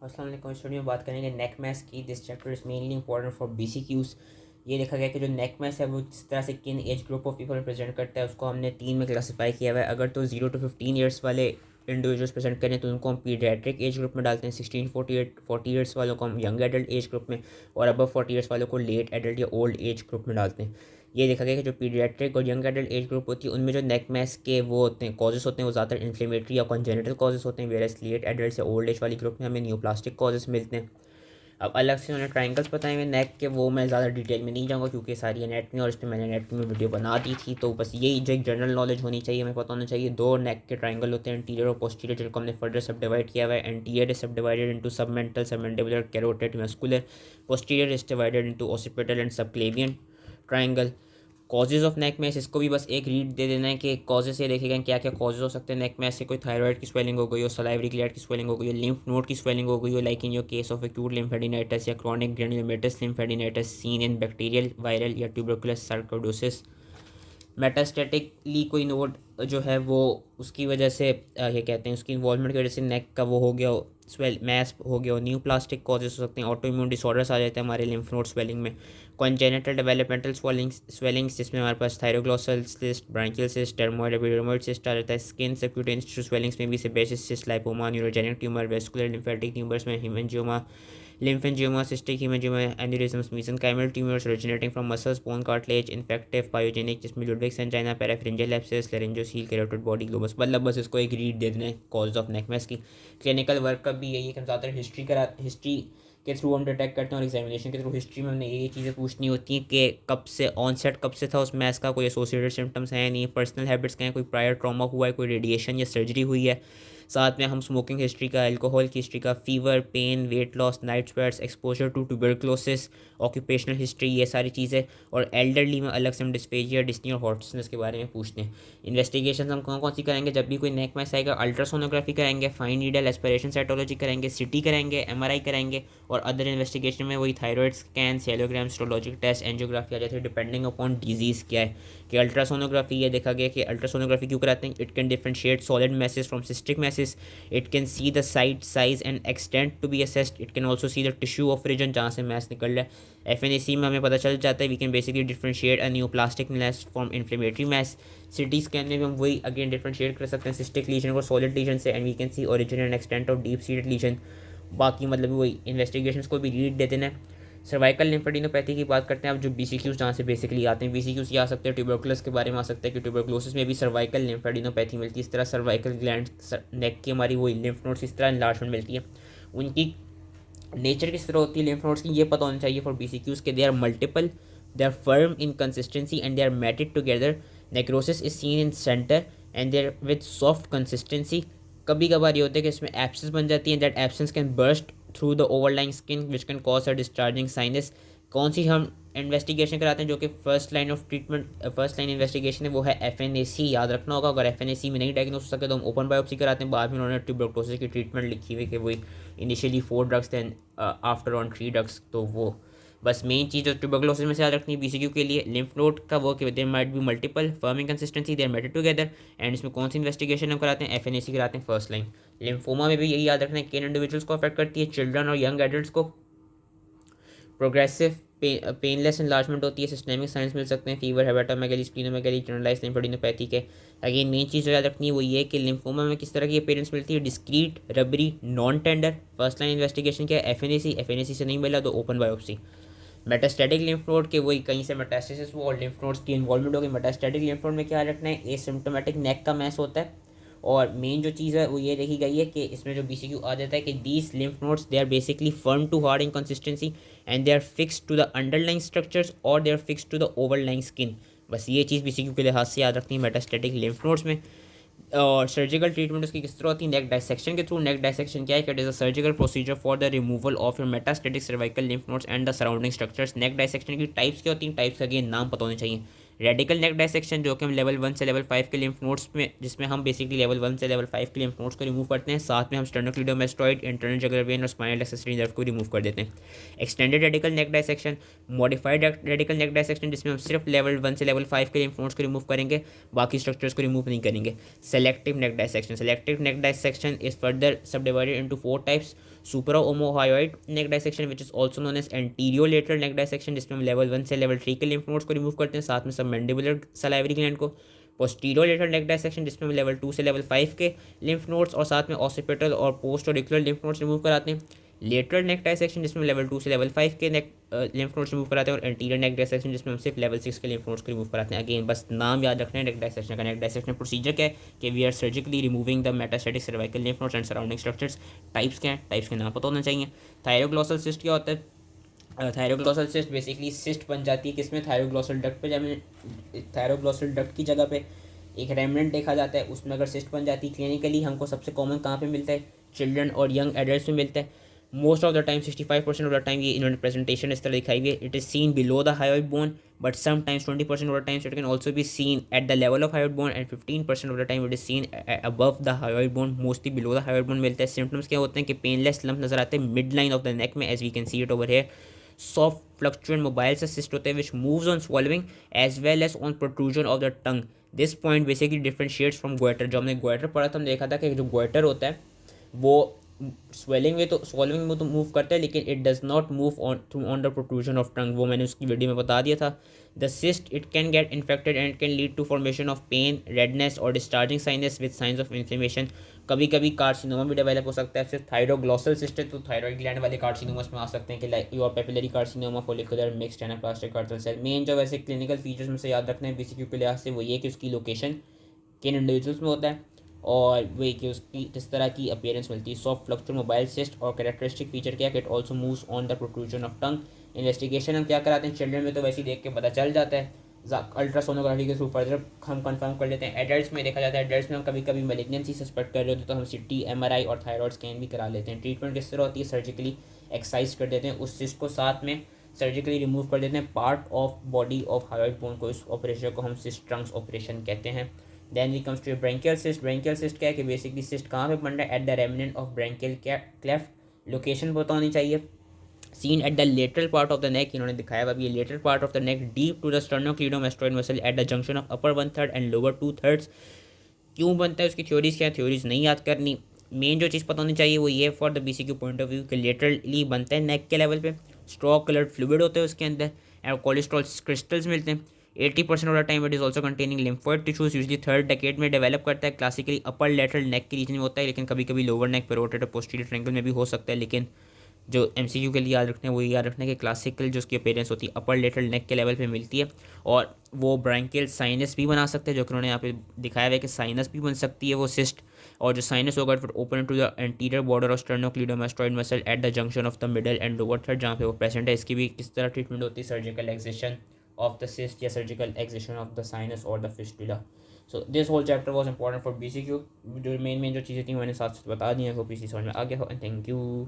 अस्सलाम वालेकुम। स्टूडियो में बात करेंगे नेक मैस की। This chapter is mainly important for BCQs। ये देखा गया कि जो नेक मैस है वो जिस तरह से किन age group of people present करता है उसको हमने 3 में क्लासीफाई किया हुआ है। अगर तो 0 to 15 ईयर्स वाले इंडिविजुअल्स प्रेजेंट करें तो उनको हम पीडियाट्रिक एज ग्रुप में डालते हैं। 16 to 40 ईयर्स वालों को हम यंग एडल्ट एज ग्रुप में, और अबव 40 ईयर्स वालों को लेट एडल्ट या ओल्ड एज ग्रुप में डालते हैं। ये देखा गया कि जो पीडियाट्रिक और यंग एडल्ट एज ग्रुप होती है उनमें जो नेक मैस के वो होते हैं कॉजेस होते हैं वो ज़्यादातर इन्फ्लेमेटरी या कॉन्जेनिटल कॉजेस होते हैं, वेरस लेट एडल्ट या ओल्ड एज वाली ग्रुप में हमें न्यूप्लास्टिक कॉजेस मिलते हैं। अब अलग से उन्होंने ट्रायंगल्स बताए हुए नेक के, वो मैं ज़्यादा डिटेल में नहीं जाऊँगा क्योंकि सारी एनेटमी और इस पर मैंने एनेटमी में वीडियो बना दी थी। तो बस यही जो एक जनरल नॉलेज होनी चाहिए, हमें पता होना चाहिए। 2 नेक के ट्रायंगल होते हैं, एंटीरियर और पोस्टीरियर, जिनको हमने फर्दर सब डिवाइड किया हुआ है। एंटीरियर इज सब divided into submental, submandibular, carotid, muscular. Posterior is divided into occipital and subclavian triangle. Causes of neck mass, इसको भी बस एक रीड दे देना है कि कॉजेज ये देखेगा क्या क्या कॉजेज हो सकते हैं नेक मैस से। कोई थायराइड की स्वेलिंग हो गई हो, सलाइवरी ग्लैंड की स्वेलिंग हो गई हो, लिम्फ नोड की स्वेलिंग हो गई हो, like in your case of acute lymphadenitis या chronic granulomatous lymphadenitis seen in bacterial, viral या ट्यूबरकुलस सार्कोइडोसिस। मेटास्टेटिकली कोई नोड जो है वो उसकी वजह से ये कहते हैं उसकी इन्वॉल्वमेंट की वजह से नेक का वो हो गया हो, स्वेल मैस हो गया हो। न्यू प्लास्टिक कॉजेस हो सकते हैं, ऑटो इम्यून डिसऑर्डर्स आ जाते हैं हमारे लिम्फ नोड स्वेलिंग में। कॉन्जेनिटल डेवलपमेंटल स्वेलिंग्स जिसमें हमारे पास thyroglossal cyst, branchial cyst, dermoid, epidermoid cyst आ जाता है। स्किन सबक्यूटेनियस टिश्यू स्वेलिंग्स में भी sebaceous cyst, lipoma, neurogenic tumour, vascular lymphatic tumours में haemangioma, lymphangioma, cystic hemangioma, aneurysms, mesenchymal tumors originating from muscles, bone cartilage, infective, pyogenic, जिसमें Ludwig's angina, parapharyngeal abscess, laryngeal, carotid body globus। मतलब बस इसको एक read they देना है cause of neck mess की। Clinical work का भी यही है कि हम ज़्यादातर हिस्ट्री के थ्रू हम डिटेक्ट करते हैं, और एग्जामिनेशन के थ्रू हिस्ट्री में हमने ये चीज़ें पूछनी होती हैं कि कब से ऑनसेट कब से था उस मैस का, कोई एसोसिएटेड सिम्टम्स हैं नहीं, पर्सनल हैबिट्स क्या हैं, कोई प्रायर ट्रॉमा हुआ है, कोई रेडिएशन या सर्जरी हुई है। साथ में हम स्मोकिंग हिस्ट्री का, अल्कोहल की हिस्ट्री का, fever, pain, weight loss, night sweats, exposure to tuberculosis, occupational history, ये सारी चीज़ें। और एल्डरली में अलग से हम डिस्पेजिया, डिस्नी और हॉटनेस के बारे में पूछते हैं। इन्वेस्टिगेशन हम कौन कौन सी करेंगे जब भी कोई नेक मैस आएगा? अल्ट्रासोनोग्राफी करेंगे, फाइन नीडल एस्पिरेशन साइटोलॉजी करेंगे, सिटी करेंगे, MRI करेंगे, और अदर इन्वेस्टिगेशन में वही थायराइड स्कैन, सेलोग्राम, स्टोलॉजिक टेस्ट, एंजियोग्राफी आ जाती है डिपेंडिंग अपॉन डिजीज़ क्या है। कि अल्ट्रासोनोग्राफी ये देखा गया कि अल्ट्रासोनोग्राफी क्यों कराते हैं? It can differentiate solid masses from cystic masses. It can see the site size and extent to be assessed. It can also see the tissue of region जहाँ से मैस निकल रहा है। FNAC में हमें पता चल जाता है we can basically differentiate a neoplastic mass from inflammatory mass. CT scan में भी हम वही अगेन डिफरेंशिएट कर सकते हैं सिस्टिक लीजन को सॉलिड लीजन से, and we can see origin and extent of deep seated lesion. बाकी मतलब वही इन्वेस्टिगेशन को भी रीड दे देना है। सर्वाइकल लिम्फेडिनोपैथी की बात करते हैं अब, जो BCQs जहाँ से बेसिकली आते हैं। BCQs ये आ सकते हैं ट्यूबरकुलस के बारे में आ सकता है कि ट्यूबरकुलोसिस में भी सर्वाइकल लिम्फेडिनोपैथी मिलती है। इस तरह सर्वाइकल ग्लैंड नेक की हमारी वही लिम्फ नोड्स इस तरह इन्लार्जमेंट मिलती है। उनकी नेचर किस तरह होती है लिम्फ नोड्स की, ये पता होना चाहिए फॉर BCQs के। They are multiple, they are firm in consistency and they are matted together. Necrosis is seen in centre and there with soft consistency. कभी कभार ये होता है कि इसमें एब्सेस बन जाती है, that absence can burst through the overlying skin which can cause a discharging sinus. कौन सी हम इन्वेस्टिगेशन कराते हैं जो कि first line of treatment, first line investigation है, वो है FNAC। याद रखना होगा, अगर FNAC में नहीं डायग्नोस हो सके तो हम ओपन बायोप्सी कराते हैं। बाद में उन्होंने ट्यूबरकुलोसिस की ट्रीटमेंट लिखी हुई कि वही initially 4 drugs then after on 3 drugs. तो वो बस मेन चीज़ जो ट्यूबरकुलोसिस में से याद रखनी है BCQ के लिए। लिम्फ नोड का वो कि there might be multiple firming consistency, there matted together. And इसमें कौन सी इन्वेस्टिगेशन हम कराते हैं? FNAC कराते हैं फर्स्ट लाइन। लिम्फोमा में भी यही याद रखना है, किन इंडिविजुअल्स को अफेक्ट करती है? चिल्ड्रन और यंग एडल्ट्स को। प्रोग्रेसिव पेनलेस इन्लार्जमेंट होती है। सिस्टेमिक साइंस मिल सकते हैं, फीवर, हेपेटोमेगाली, स्प्लीनोमेगाली, जनरलाइज्ड लिम्फोडेनोपैथी के। अगेन मेन चीज़ जो याद रखनी है वो ये है कि लिम्फोमा में किस तरह की अपीयरेंस मिलती है? Discrete, rubbery, non tender. First line investigation क्या है? FNAC से नहीं मिला तो open biopsy. Metastatic lymph node के वही कहीं से मेटास्टेसिस हुआ और लिम्फ नोड्स की इन्वॉल्वमेंट होगी। मेटास्टैटिक लिम्फ नोड में क्या रखना है? एसिम्प्टोमेटिक नेक का मैस होता है। और मेन जो चीज़ है वो ये देखी गई है कि इसमें जो BCQ आ जाता है कि these lymph nodes they are basically firm to hard in consistency and they are fixed to the underlying structures और they are fixed to the overlying skin. बस ये चीज़ BCQ के लिहाज से याद रखनी है मेटास्टैटिक लिम्फ नोड्स में। और सर्जिकल ट्रीटमेंट उसकी किस तरह होती है? नेक डाइसेक्शन के थ्रू। नेक डाइसेक्शन क्या है? It is a surgical procedure for the removal of your metastatic cervical lymph nodes and the surrounding structures. Neck dissection की टाइप्स क्या होती हैं? टाइप्स का अगेन नाम पता होने चाहिए। रेडिकल नेक डाइसेक्शन जो कि हम लेवल 1 से लेवल 5 के लिम्फ नोड्स में, जिसमें हम बेसिकली लेवल 1 से लेवल 5 के लिम्फ नोड्स को रिमूव करते हैं। साथ में हम स्टेनोक्लीडोमेस्टोइड, इंटरनल जुगुलर वेन और स्पाइनल एक्सेसरी नर्व को रिमूव कर देते हैं। एक्सटेंडेड रेडिकल नेक डाइसेक्शन, मॉडिफाइड रेडिकल नेक डाइसेक्शन, जिसमें हम सिर्फ लेवल 1 से लेवल 5 के लिम्फ नोड्स को रिमूव करेंगे, बाकी स्ट्रक्चर्स को रिमूव नहीं करेंगे। Selective neck dissection, selective neck dissection is further sub divided into 4 types. Supraomohyoid neck dissection which is also known as antero lateral neck dissection, जिसमें हम लेवल 1 से लेवल 3 के लिम्फ नोड्स को रिमूव करते हैं, साथ में सब मैंडिबुलर सलाइवरी ग्लैंड को। पोस्टीरियर लेटरल नेक डायसेक्शन, जिसमें हम लेवल 2 से लेवल 5 के लिम्फ नोड्स और साथ में ऑसिपिटल और post auricular lymph nodes remove कराते हैं। लेटरल नेक डायसेक्शन, जिसमें लेवल 2 से लेवल 5 के नेक लिम्फ नोड्स रिमूव कराते हैं। और एंटीरियर नेक डायसेक्शन, जिसमें हम सिर्फ लेवल 6 के लिम्फ नोड्स को रिमूव कराते हैं। अगेन बस नाम याद रखना है नेक डायसेक्शन का। नेक डायसेक्शन प्रोसीजर क्या है कि we are surgically removing the metastatic cervical lymph nodes and surrounding structures. Types क्या है, टाइप्स के नाम पता होना चाहिए। थायरोग्लॉसल सिस्ट क्या होता है? थायरोग्लॉसल सिस्ट बेसिकली सिस्ट बन जाती है किसमें, थायरोग्लॉसल डक्ट पे। जब थायरोग्लॉसल डक्ट की जगह पे एक रेमनेंट देखा जाता है, उसमें अगर सिस्ट बन जाती है क्लिनिकली हमको सबसे कॉमन कहाँ पे मिलता है, चिल्ड्रन और यंग एडल्ट में मिलता है। Most of the time 65% of the time ये इन्होंने प्रेजेंटेशन इस तरह दिखाई हुई है। It is seen below the hyoid bone, but sometimes 20% of the times it can also be seen at the level of hyoid bone and 15% of the time it is seen above the hyoid bone. Mostly below the hyoid bone मिलता है। Symptoms क्या होते हैं कि painless lump नजर आते हैं mid line of the neck में, as we can see it over here. Soft fluctuant mobile से सिस्ट होते हैं which moves on swallowing as well as on protrusion of the tongue. This point basically differentiates from goitre. जो हमने goitre पढ़ा था, हमने देखा था कि जो गोइटर होता है वो swallowing में तो मूव करता है, लेकिन it does not move on through on the protrusion of tongue. वो मैंने उसकी वीडियो में बता दिया था। The cyst it can get infected and can lead to formation of pain, redness और discharging sinus with signs of inflammation. कभी कभी कार्सिनोमा भी डेवलप हो सकता है। फिर थायरोग्लॉसल सिस्ट है तो थायरॉइड ग्लैंड वाले कार्सिनोमास में आ सकते हैं कि like your papillary carcinoma, follicular, mixed anaplastic Hurthle cell. Main जो वैसे क्लिनिकल फीचर्स में से याद रखना है बीसीक्यू के लिहाज से वो ये कि उसकी लोकेशन किन इंडिविजुअल्स में होता है और वही कि उसकी किस तरह की अपीयरेंस मिलती है। सॉफ्ट फ्लक्चुअल मोबाइल सिस्ट और कैरेक्टरिस्टिक फीचर क्या है कि it also moves on the protrusion of tongue. Investigation हम क्या कराते हैं, चिल्ड्रन में तो वैसे ही देख के पता चल जाता है, अल्ट्रासोनोग्राफी के थ्रू फर्दर हम कंफर्म कर लेते हैं। एडल्ट्स में देखा जाता है, एडल्ट्स में हम कभी कभी मैलिग्नेंसी सस्पेक्ट कर रहे होते हैं तो हम सिटी, एमआरआई और थायराइड स्कैन भी करा लेते हैं। ट्रीटमेंट किस तरह होती है, सर्जिकली एक्सरसाइज कर देते हैं, उस सिस्ट को साथ में सर्जिकली रिमूव कर देते हैं part of body of hyoid bone को। इस ऑपरेशन को हम सिस्ट ट्रंक्स ऑपरेशन कहते हैं। Then we comes to branchial cyst. Branchial cyst क्या है कि बेसिकली सिस्ट कहाँ पे बन रहा है, at the remnant of branchial cleft. Location पता होनी चाहिए। Seen at the lateral part of the neck, इन्होंने दिखाया हुआ भी lateral part of the neck deep to the sternocleidomastoid muscle at the junction of upper 1/3 and lower 2/3। क्यों बनता है, उसकी थ्योरीज क्या है, थ्योरीज नहीं याद करनी। मेन जो चीज़ पता होनी चाहिए वो ये for the BCQ point of view कि लेटरली बनता है नेक के लेवल पे। स्ट्रॉक कलर्ड फ्लूइड होते हैं उसके अंदर और कोलेस्ट्रॉल क्रिस्टल्स मिलते हैं। 80% of the time it is also containing lymphoid tissues. Usually third decade में डेवलप करता है। क्लासिकली अपर लेटरल नेक के रीजन में होता है, लेकिन कभी कभी लोअर नेक पे रोटेटर पोस्टीरियर ट्रायंगल में भी हो सकता है। लेकिन जो एमसीक्यू के लिए याद रखना है वो याद रखना है कि क्लासिकल जो उसकी अपीयरेंस होती है अपर लेटरल नेक के लेवल पे मिलती है। और वो ब्रांकियल साइनस भी बना सकते हैं, जो कि उन्होंने यहाँ पे दिखाया हुआ है कि साइनस भी बन सकती है वो सिस्ट। और जो साइनस होगा फिर open to the anterior border of sternocleidomastoid muscle at the junction of the middle and lower third, जहाँ पे वो प्रेजेंट है। इसकी भी किस तरह ट्रीटमेंट होती है, surgical excision of the cyst या surgical excision of the sinus और the fistula. So this whole chapter was important for BCQ. जो मेन जो चीज़ें थी मैंने साथ साथ बता दी हैं, होप इसी समझ में आ गया हो। And thank you.